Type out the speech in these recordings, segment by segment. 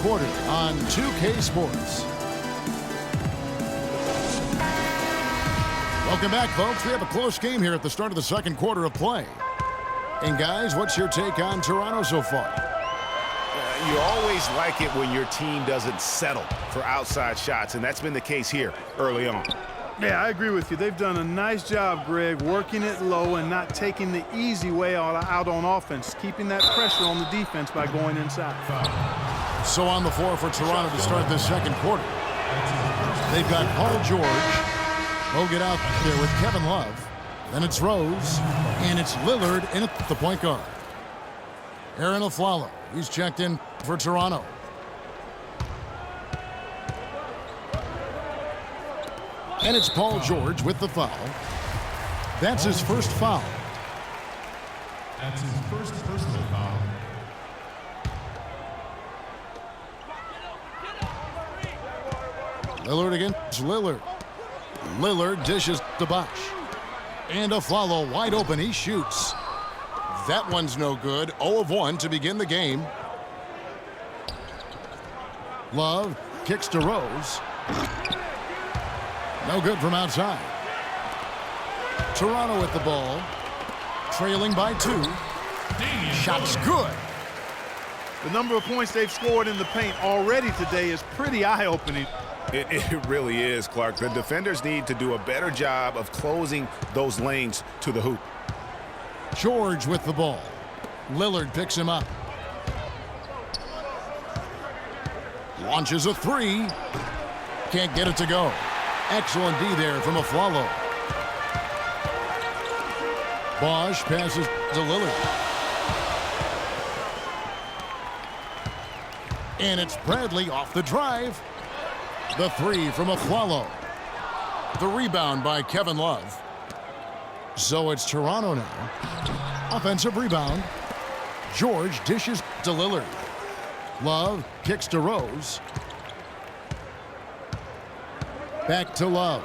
quarter on 2K Sports. Welcome back, folks. We have a close game here at the start of the second quarter of play. And guys, what's your take on Toronto so far? You always like it when your team doesn't settle for outside shots, and that's been the case here early on. Yeah, I agree with you. They've done a nice job, Greg, working it low and not taking the easy way out on offense, keeping that pressure on the defense by going inside. So on the floor for Toronto to start this second quarter, they've got Paul George. He'll get out there with Kevin Love. Then it's Rose, and it's Lillard in at the point guard. Aaron Aflalo, he's checked in for Toronto. And it's Paul George with the foul. That's his first foul. That's his first personal foul. Lillard against Lillard. Lillard dishes to Bosch. And Aflalo wide open. He shoots. That one's no good. 0 of 1 to begin the game. Love kicks to Rose. No good from outside. Toronto with the ball. Trailing by 2. Shot's good. The number of points they've scored in the paint already today is pretty eye-opening. It really is, Clark. The defenders need to do a better job of closing those lanes to the hoop. George with the ball. Lillard picks him up. Launches a 3. Can't get it to go. Excellent D there from Aflalo. Bosch passes to Lillard. And it's Bradley off the drive. The 3 from Aflalo. The rebound by Kevin Love. So it's Toronto now. Offensive rebound. George dishes to Lillard. Love kicks to Rose. Back to Love.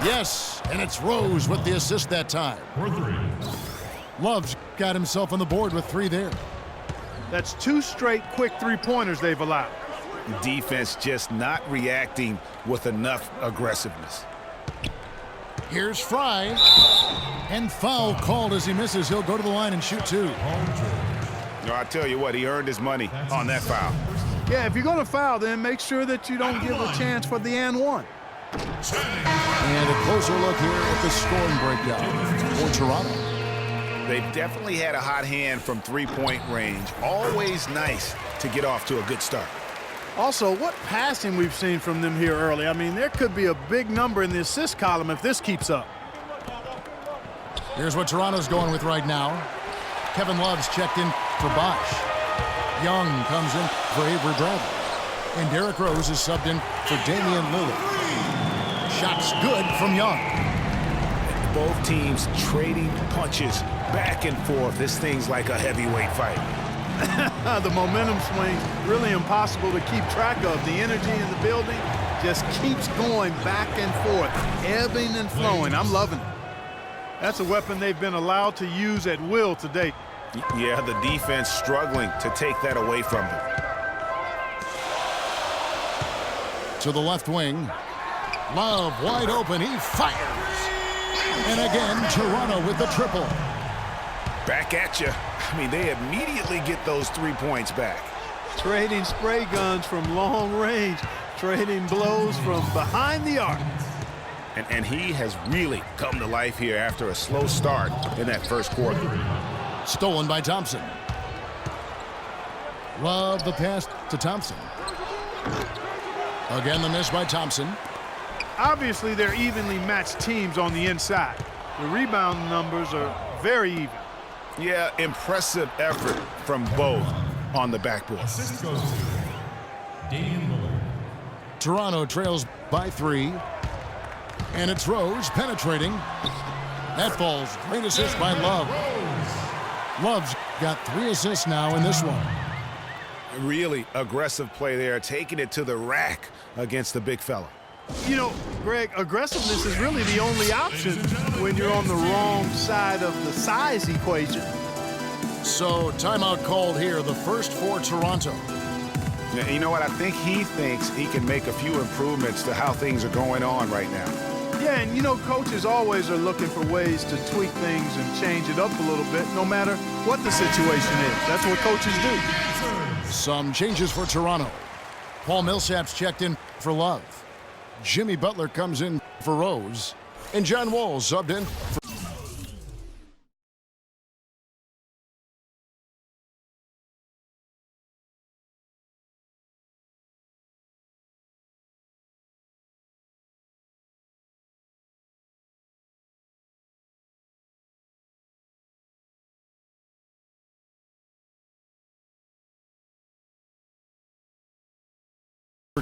Yes, and it's Rose with the assist that time. For 3. Love's got himself on the board with 3 there. That's 2 straight quick three-pointers they've allowed. Defense just not reacting with enough aggressiveness. Here's Fry. And foul called as he misses. He'll go to the line and shoot 2. No, I tell you what, he earned his money on that foul. Yeah, if you're going to foul, then make sure that you don't give a chance for the and one. And a closer look here at the scoring breakdown for Toronto. They've definitely had a hot hand from three-point range. Always nice to get off to a good start. Also, what passing we've seen from them here early. I mean, there could be a big number in the assist column if this keeps up. Here's what Toronto's going with right now. Kevin Love's checked in for Bosch. Young comes in for Avery Bradley. And Derrick Rose is subbed in for Damian Lillard. Shot's good from Young. Both teams trading punches back and forth. This thing's like a heavyweight fight. The momentum swings really impossible to keep track of. The energy in the building just keeps going back and forth, ebbing and flowing. I'm loving it. That's a weapon they've been allowed to use at will to date. Yeah, the defense struggling to take that away from them. To the left wing. Love wide open. He fires. And again, Toronto with the triple. Back at you. I mean, they immediately get those 3 points back. Trading spray guns from long range, trading blows from behind the arc. And he has really come to life here after a slow start in that first quarter. Stolen by Thompson. Love the pass to Thompson. Again, the miss by Thompson. Obviously, they're evenly matched teams on the inside. The rebound numbers are very even. Yeah, impressive effort from both on the backboard. Assist goes to Damian Lillard. Toronto trails by 3. And it's Rose penetrating. That falls. Great assist by Love. Love's got 3 assists now in this one. Really aggressive play there, taking it to the rack against the big fella. You know, Greg, aggressiveness is really the only option when you're on the wrong side of the size equation. So timeout called here, the first for Toronto. Yeah, you know what? I think he thinks he can make a few improvements to how things are going on right now. Yeah, and you know, coaches always are looking for ways to tweak things and change it up a little bit, no matter what the situation is. That's what coaches do. Some changes for Toronto. Paul Millsap's checked in for Love. Jimmy Butler comes in for Rose. And John Wall subbed in for...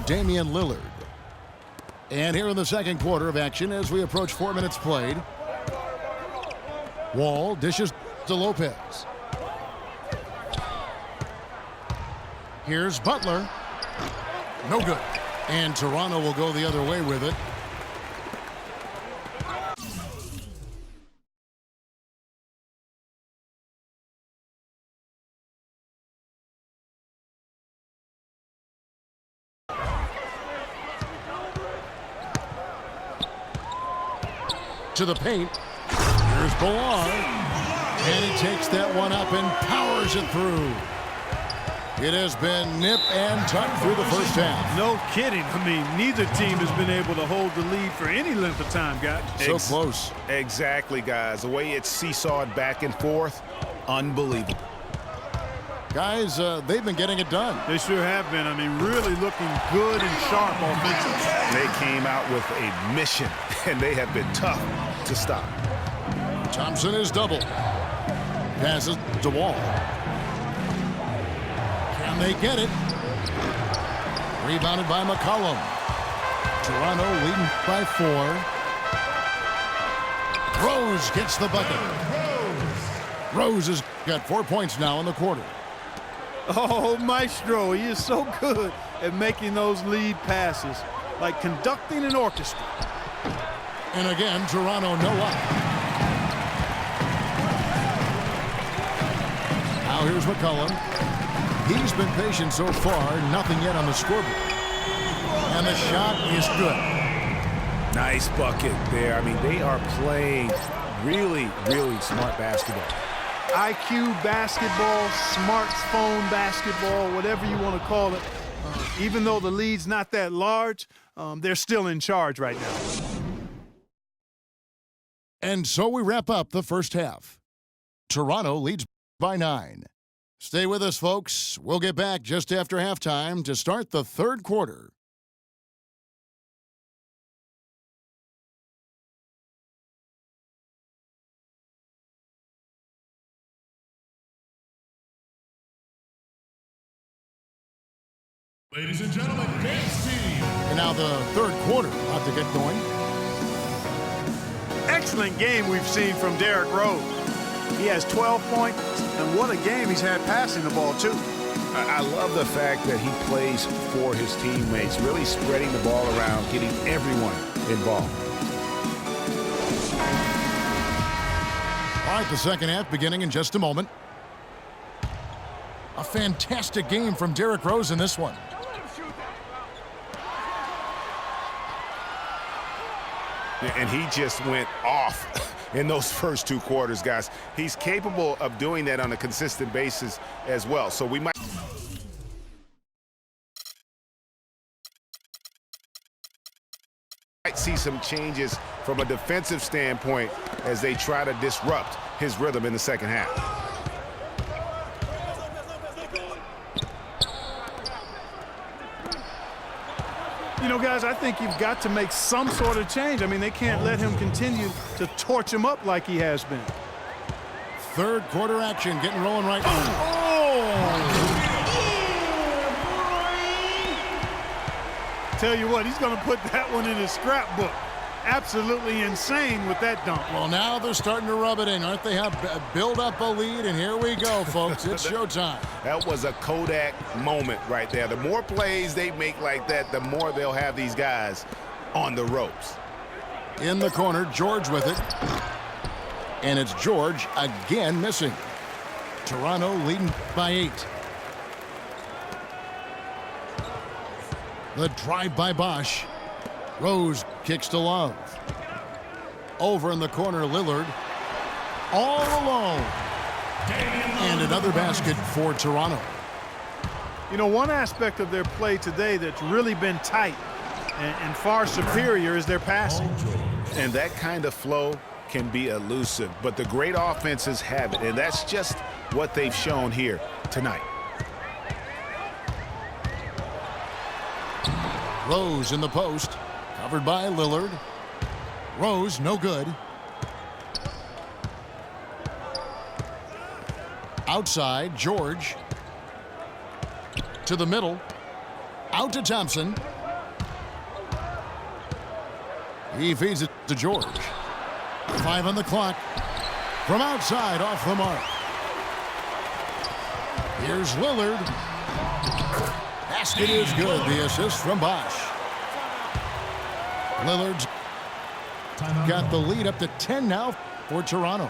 Damian Lillard. And here in the second quarter of action as we approach 4 minutes played. Wall dishes to Lopez. Here's Butler. No good. And Toronto will go the other way with it. To the paint. Here's Ballard. And he takes that one up and powers it through. It has been nip and tuck through the first half. No kidding. I mean, neither team has been able to hold the lead for any length of time, guys. So close. Exactly, guys. The way it's seesawed back and forth, unbelievable. Guys, they've been getting it done. They sure have been. I mean, really looking good and sharp offensively. They came out with a mission, and they have been tough to stop. Thompson is double. Passes to Wall. Can they get it? Rebounded by McCollum. Toronto leading by 4. Rose gets the bucket. Rose has got 4 points now in the quarter. Oh, Maestro, he is so good at making those lead passes, like conducting an orchestra. And again, Toronto no up. Now here's McCollum. He's been patient so far, nothing yet on the scoreboard. And the shot is good. Nice bucket there. I mean, they are playing really, really smart basketball. IQ basketball, smartphone basketball, whatever you want to call it. Even though the lead's not that large, they're still in charge right now. And so we wrap up the first half. Toronto leads by 9. Stay with us, folks. We'll get back just after halftime to start the third quarter. Ladies and gentlemen, dance team. And now the third quarter about to get going. Excellent game we've seen from Derrick Rose. He has 12 points, and what a game he's had passing the ball, too. I love the fact that he plays for his teammates, really spreading the ball around, getting everyone involved. All right, the second half beginning in just a moment. A fantastic game from Derrick Rose in this one. And he just went off in those first 2 quarters, guys. He's capable of doing that on a consistent basis as well. So we might see some changes from a defensive standpoint as they try to disrupt his rhythm in the second half. You know, guys, I think you've got to make some sort of change. I mean, they can't let him continue to torch him up like he has been. Third quarter action getting rolling right now. Tell you what, he's going to put that one in his scrapbook. Absolutely insane with that dunk. Well, now they're starting to rub it in, aren't they? Have build up a lead, and here we go, folks. It's showtime. That was a Kodak moment right there. The more plays they make like that, the more they'll have these guys on the ropes. In the corner, George with it. And it's George again missing. Toronto leading by 8. The drive by Bosch. Rose kicks to Love. Over in the corner, Lillard. All alone. And another basket for Toronto. You know, one aspect of their play today that's really been tight and far superior is their passing. And that kind of flow can be elusive, but the great offenses have it, and that's just what they've shown here tonight. Rose in the post, covered by Lillard. Rose, no good. Outside, George. To the middle. Out to Thompson. He feeds it to George. 5 on the clock. From outside, off the mark. Here's Lillard. Basket is good. The assist from Bosch. Lillard's got the lead up to 10 now for Toronto.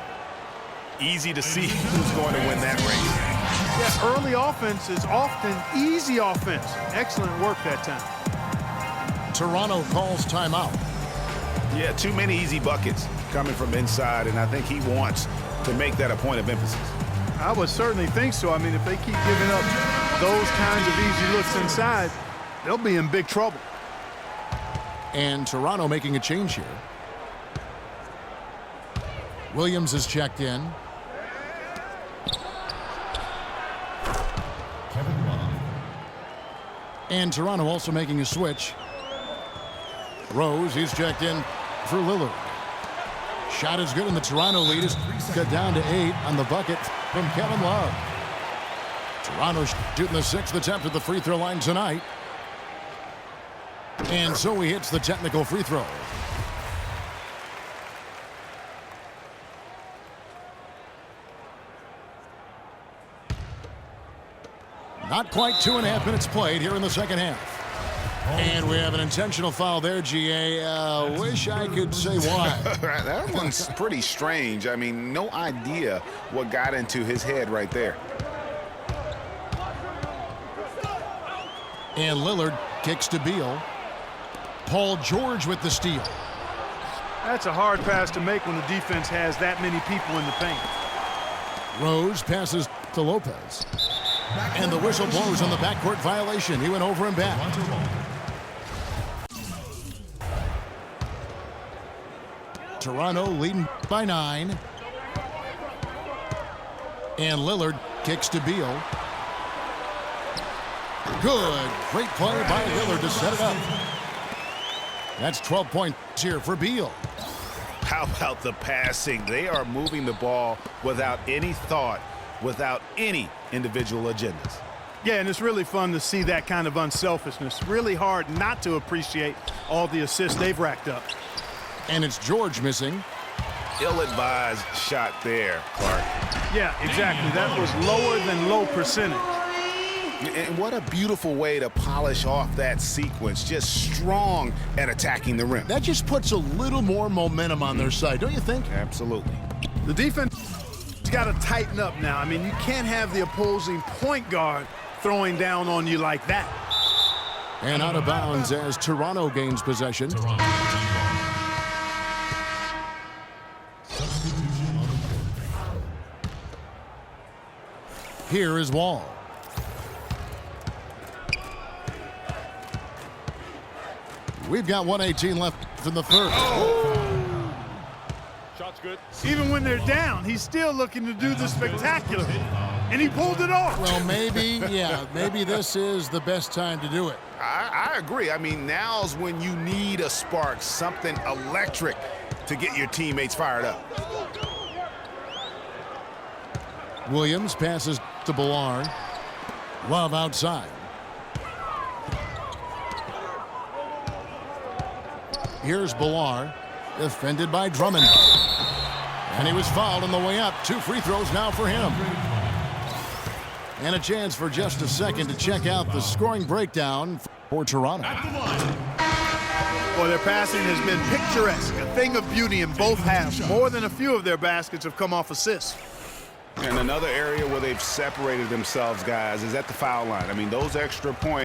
Easy to see who's going to win that race. Yeah, early offense is often easy offense. Excellent work that time. Toronto calls timeout. Yeah, too many easy buckets coming from inside, and I think he wants to make that a point of emphasis. I would certainly think so. I mean, if they keep giving up those kinds of easy looks inside, they'll be in big trouble. And Toronto making a change here. Williams is checked in. And Toronto also making a switch. Rose, he's checked in for Lillard. Shot is good, and the Toronto lead is cut down to 8 on the bucket from Kevin Love. Toronto shooting the 6th attempt at the free throw line tonight. And so he hits the technical free throw. Not quite 2.5 minutes played here in the second half. And we have an intentional foul there, GA. Wish I could say why. That one's pretty strange. I mean, no idea what got into his head right there. And Lillard kicks to Beal. Paul George with the steal. That's a hard pass to make when the defense has that many people in the paint. Rose passes to Lopez. And the whistle blows on the backcourt violation. He went over and back. Toronto leading by 9. And Lillard kicks to Beal. Good. Great play by Lillard to set it up. That's 12 points here for Beal. How about the passing? They are moving the ball without any thought, without any individual agendas. Yeah, and it's really fun to see that kind of unselfishness. Really hard not to appreciate all the assists they've racked up. And it's George missing. Ill-advised shot there, Clark. Yeah, exactly. That was lower than low percentage. And what a beautiful way to polish off that sequence. Just strong at attacking the rim. That just puts a little more momentum on their side, don't you think? Absolutely. The defense has got to tighten up now. I mean, you can't have the opposing point guard throwing down on you like that. And out of bounds as Toronto gains possession. Here is Wall. We've got 1:18 left in the third. Shot's good. Even when they're down, he's still looking to do the spectacular. And he pulled it off. Well, maybe, yeah, maybe this is the best time to do it. I agree. I mean, now's when you need a spark, something electric to get your teammates fired up. Williams passes to Ballard. Love outside. Here's Ballard, defended by Drummond. And he was fouled on the way up. 2 free throws now for him. And a chance for just a second to check out the scoring breakdown for Toronto. Well, their passing has been picturesque, a thing of beauty in both halves. More than a few of their baskets have come off assists. And another area where they've separated themselves, guys, is at the foul line. I mean, those extra points.